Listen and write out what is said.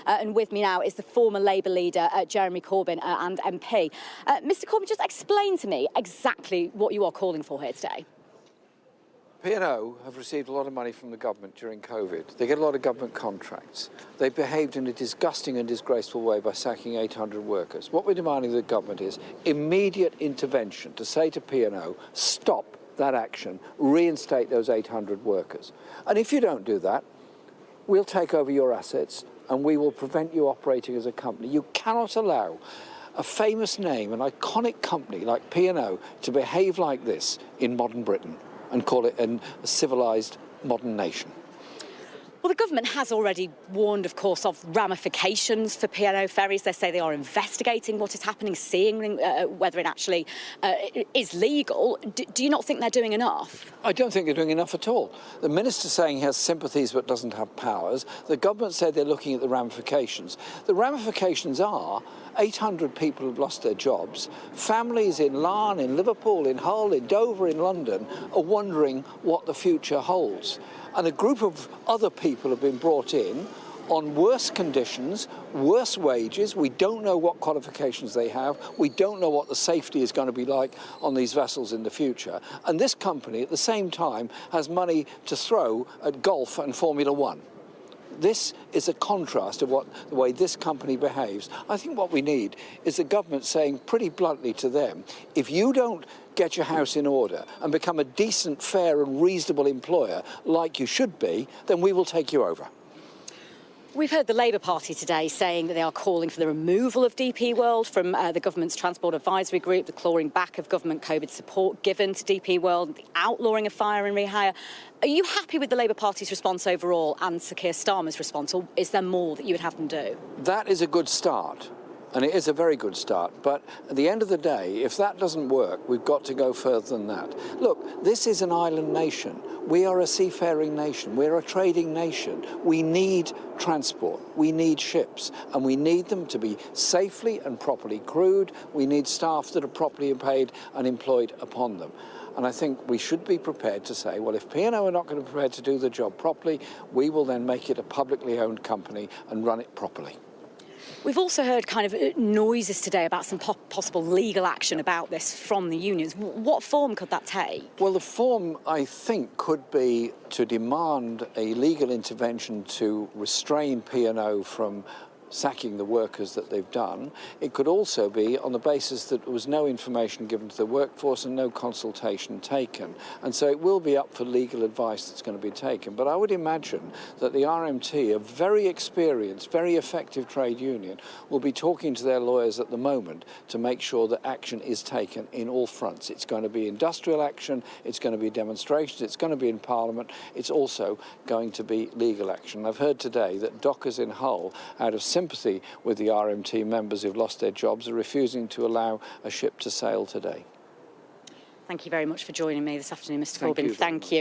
And with me now is the former Labour leader, Jeremy Corbyn, and MP. Mr Corbyn, just explain to me exactly what you are calling for here today. P&O have received a lot of money from the government during COVID. They get a lot of government contracts. They behaved in a disgusting and disgraceful way by sacking 800 workers. What we're demanding of the government is immediate intervention to say to P&O, stop that action, reinstate those 800 workers. And if you don't do that, we'll take over your assets and we will prevent you operating as a company. You cannot allow a famous name, an iconic company like P&O to behave like this in modern Britain and call it a civilised modern nation. Well, the government has already warned, of course, of ramifications for P&O Ferries. They say they are investigating what is happening, seeing whether it actually is legal. Do you not think they're doing enough? I don't think they're doing enough at all. The minister's saying he has sympathies but doesn't have powers. The government said they're looking at the ramifications. The ramifications are 800 people have lost their jobs. Families in Larne, in Liverpool, in Hull, in Dover, in London are wondering what the future holds. And a group of other people have been brought in on worse conditions, worse wages. We don't know what qualifications they have. We don't know what the safety is going to be like on these vessels in the future. And this company, at the same time, has money to throw at golf and Formula One. This is a contrast of the way this company behaves. I think what we need is the government saying pretty bluntly to them, if you don't get your house in order and become a decent, fair and reasonable employer like you should be, then we will take you over. We've heard the Labour Party today saying that they are calling for the removal of DP World from the government's Transport Advisory Group, the clawing back of government COVID support given to DP World, the outlawing of fire and rehire. Are you happy with the Labour Party's response overall and Sir Keir Starmer's response, or is there more that you would have them do? That is a good start. And it is a very good start. But at the end of the day, if that doesn't work, we've got to go further than that. Look, this is an island nation. We are a seafaring nation. We're a trading nation. We need transport. We need ships. And we need them to be safely and properly crewed. We need staff that are properly paid and employed upon them. And I think we should be prepared to say, well, if P&O are not going to be prepared to do the job properly, we will then make it a publicly owned company and run it properly. We've also heard kind of noises today about some possible legal action about this from the unions. What form could that take? Well, the form, I think, could be to demand a legal intervention to restrain P&O from sacking the workers that they've done. It could also be on the basis that there was no information given to the workforce and no consultation taken. And so it will be up for legal advice that's going to be taken. But I would imagine that the RMT, a very experienced, very effective trade union, will be talking to their lawyers at the moment to make sure that action is taken in all fronts. It's going to be industrial action, it's going to be demonstrations, it's going to be in Parliament, it's also going to be legal action. I've heard today that dockers in Hull, out of sympathy with the RMT members who've lost their jobs, are refusing to allow a ship to sail today. Thank you very much for joining me this afternoon, Mr. Corbyn. Thank you. Thank you.